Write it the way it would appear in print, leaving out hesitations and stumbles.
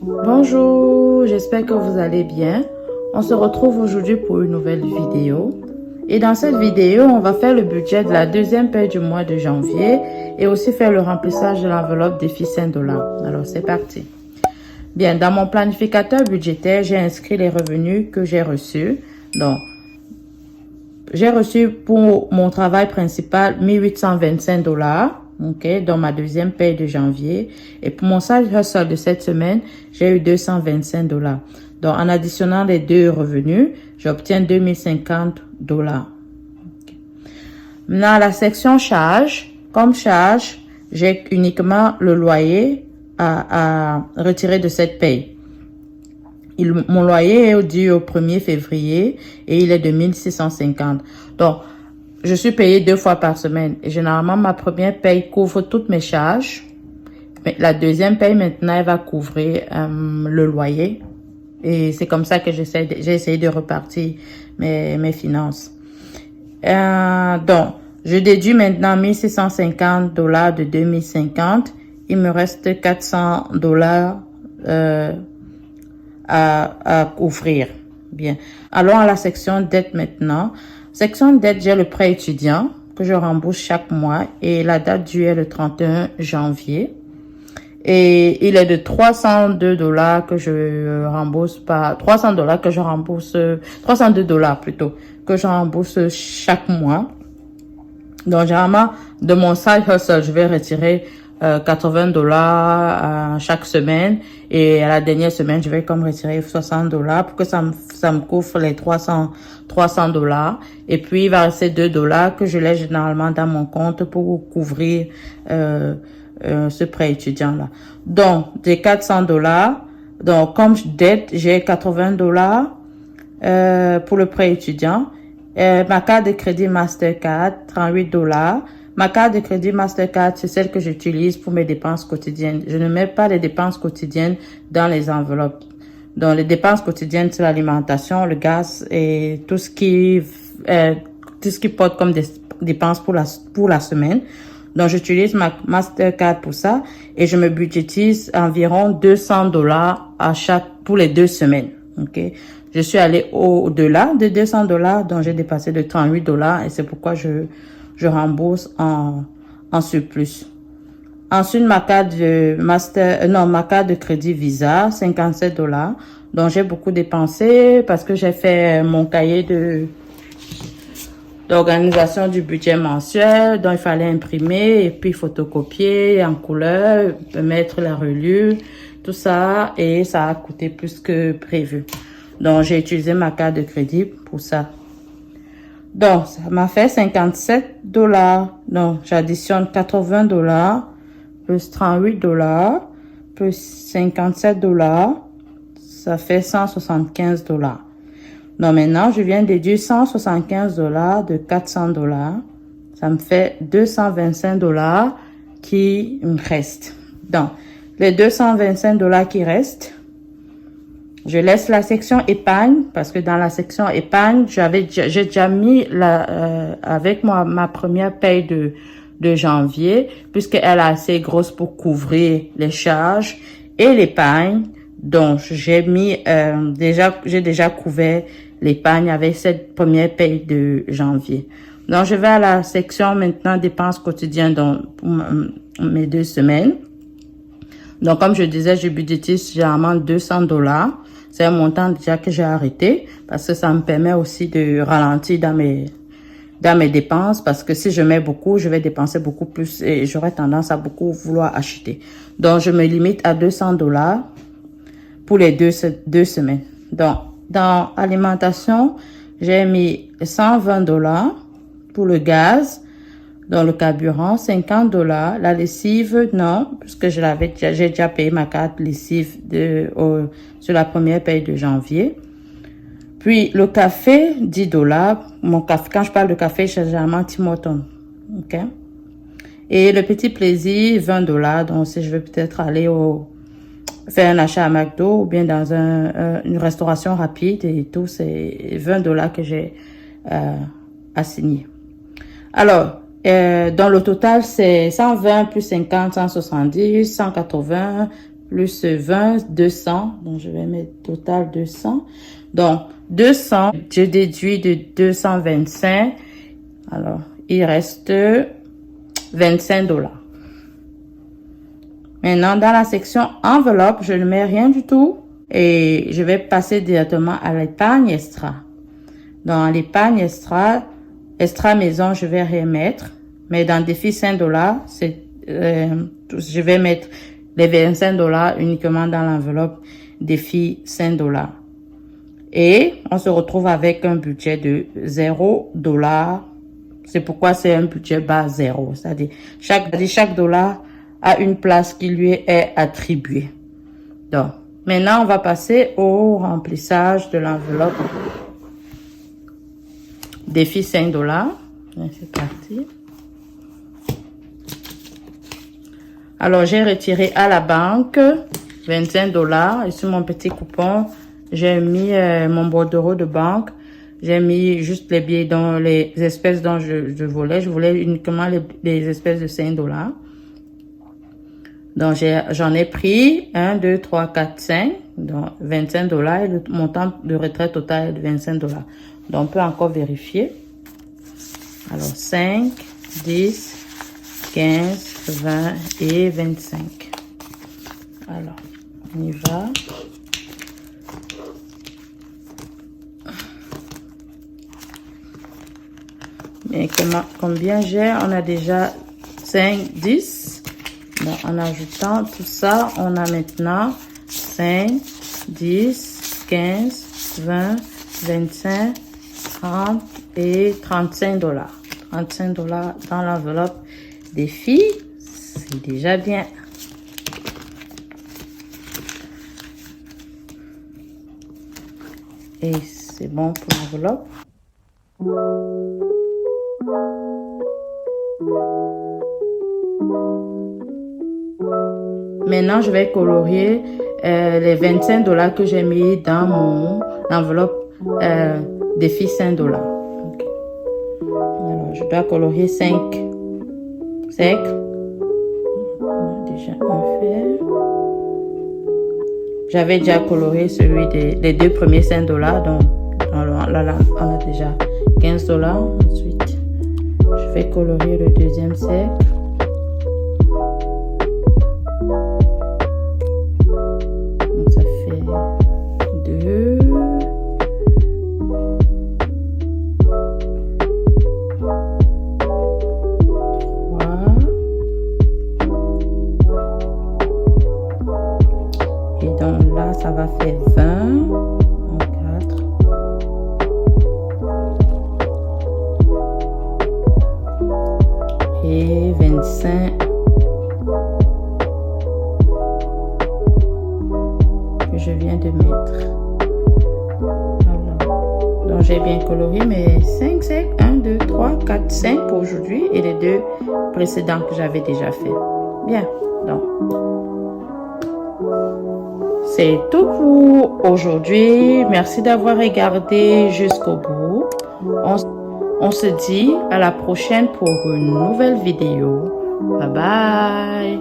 Bonjour, j'espère que vous allez bien. On se retrouve aujourd'hui pour une nouvelle vidéo. Et dans cette vidéo, on va faire le budget de la deuxième paie du mois de janvier et aussi faire le remplissage de l'enveloppe défi $5. Alors, c'est parti. Bien, dans mon planificateur budgétaire, j'ai inscrit les revenus que j'ai reçus. Donc, j'ai reçu pour mon travail principal $1 825. OK, dans ma deuxième paie de janvier. Et pour mon side hustle de cette semaine, j'ai eu $225. Donc, en additionnant les deux revenus, j'obtiens $2050. Okay. Maintenant, la section charge. Comme charge, j'ai uniquement le loyer à retirer de cette paie. Mon loyer est dû au 1er février et il est de 1650. Donc, je suis payée 2 fois par semaine. Et généralement, ma première paye couvre toutes mes charges. Mais la deuxième paye, maintenant, elle va couvrir le loyer. Et c'est comme ça que j'ai essayé de repartir mes finances. Donc, je déduis maintenant $1650 de 2050. Il me reste $400 à couvrir. Bien. Allons à la section dette maintenant. Section dette, j'ai le prêt étudiant que je rembourse chaque mois et la date due est le 31 janvier. Et il est de $302 que je rembourse $302 plutôt, que je rembourse chaque mois. Donc, généralement, de mon side hustle, je vais retirer $80 chaque semaine et à la dernière semaine je vais comme retirer $60 pour que ça me couvre les $300 et puis il va rester $2 que je laisse généralement dans mon compte pour couvrir ce prêt étudiant là. Donc des $400, donc comme dette j'ai $80 pour le prêt étudiant. Ma carte de crédit Mastercard $38. Ma carte de crédit Mastercard, c'est celle que j'utilise pour mes dépenses quotidiennes. Je ne mets pas les dépenses quotidiennes dans les enveloppes. Donc, les dépenses quotidiennes, c'est l'alimentation, le gaz et tout ce qui porte comme des dépenses pour la semaine. Donc, j'utilise ma Mastercard pour ça et je me budgétise environ $200 pour les 2 semaines. OK? Je suis allée au-delà de $200, donc j'ai dépassé de $38 et c'est pourquoi je rembourse en surplus. Ensuite, ma carte de crédit Visa, $57. Donc, j'ai beaucoup dépensé parce que j'ai fait mon cahier d'organisation du budget mensuel. Donc, il fallait imprimer et puis photocopier en couleur, mettre la reliure, tout ça. Et ça a coûté plus que prévu. Donc, j'ai utilisé ma carte de crédit pour ça. Donc, ça m'a fait $57. Donc, j'additionne $80 plus $38 plus $57. Ça fait $175. Donc, maintenant, je viens déduire $175 de $400. Ça me fait $225 qui me reste. Donc, les $225 qui restent, je laisse la section épargne parce que dans la section épargne, j'ai déjà mis avec moi ma première paye de janvier puisqu'elle est assez grosse pour couvrir les charges et l'épargne. Donc, j'ai déjà couvert l'épargne avec cette première paye de janvier. Donc, je vais à la section maintenant dépenses quotidiennes pour mes 2 semaines. Donc, comme je disais, je budgétise généralement $200. C'est un montant déjà que j'ai arrêté parce que ça me permet aussi de ralentir dans mes dépenses parce que si je mets beaucoup, je vais dépenser beaucoup plus et j'aurai tendance à beaucoup vouloir acheter. Donc, je me limite à $200 pour les deux semaines. Donc, dans alimentation, j'ai mis $120 pour le gaz, dans le carburant, $50, la lessive, non, puisque j'ai déjà payé ma carte lessive sur la première paye de janvier. Puis, le café, $10. Mon café, quand je parle de café, c'est généralement Tim Hortons. OK? Et le petit plaisir, $20. Donc, si je veux peut-être aller faire un achat à McDo ou bien dans une restauration rapide et tout, c'est $20 que j'ai assigné. Alors, dans le total, c'est 120 plus 50, 170, 180 plus 20, 200. Donc, je vais mettre total 200. Donc, 200, je déduis de 225. Alors, il reste 25 $. Maintenant, dans la section enveloppe, je ne mets rien du tout et je vais passer directement à l'épargne extra. Dans l'épargne extra maison, je vais rien mettre, mais dans défi 5 $, je vais mettre les 25 $ uniquement dans l'enveloppe défi 5 $. Et on se retrouve avec un budget de 0 $. C'est pourquoi c'est un budget bas 0. C'est-à-dire chaque dollar a une place qui lui est attribuée. Donc, maintenant, on va passer au remplissage de l'enveloppe défi 5 $. C'est parti. Alors, j'ai retiré à la banque 25 $ et sur mon petit coupon, j'ai mis mon bordereau de banque. J'ai mis juste les billets dans les espèces dont je voulais. Je voulais uniquement les espèces de 5 $. Donc, j'en ai pris 1, 2, 3, 4, 5. Donc, 25 $ et le montant de retrait total est de 25 $. Donc, on peut encore vérifier. Alors, 5, 10, 15, 20 et 25. Alors, on y va. Et combien j'ai? On a déjà 5, 10. Donc, en ajoutant tout ça, on a maintenant 5, 10, 15, 20, 25, 30 et 35 $. 35 $ dans l'enveloppe des filles, c'est déjà bien. Et c'est bon pour l'enveloppe. Maintenant, je vais colorier les 25 $ que j'ai mis dans mon enveloppe défi 5 $. Okay. Alors, je dois colorier 5 secs. On a déjà un fait. J'avais déjà colorié celui des deux premiers 5 $. Donc, là, on a déjà 15 $. Ensuite, je vais colorier le deuxième sec. Donc, ça fait 2. Et donc là, ça va faire 20, 4. Et 25. Que je viens de mettre. Alors, donc j'ai bien coloré mes 5 secs. 1, 2, 3, 4, 5 pour aujourd'hui. Et les 2 précédents que j'avais déjà fait. Bien. Donc. C'est tout pour aujourd'hui. Merci d'avoir regardé jusqu'au bout. On se dit à la prochaine pour une nouvelle vidéo. Bye bye.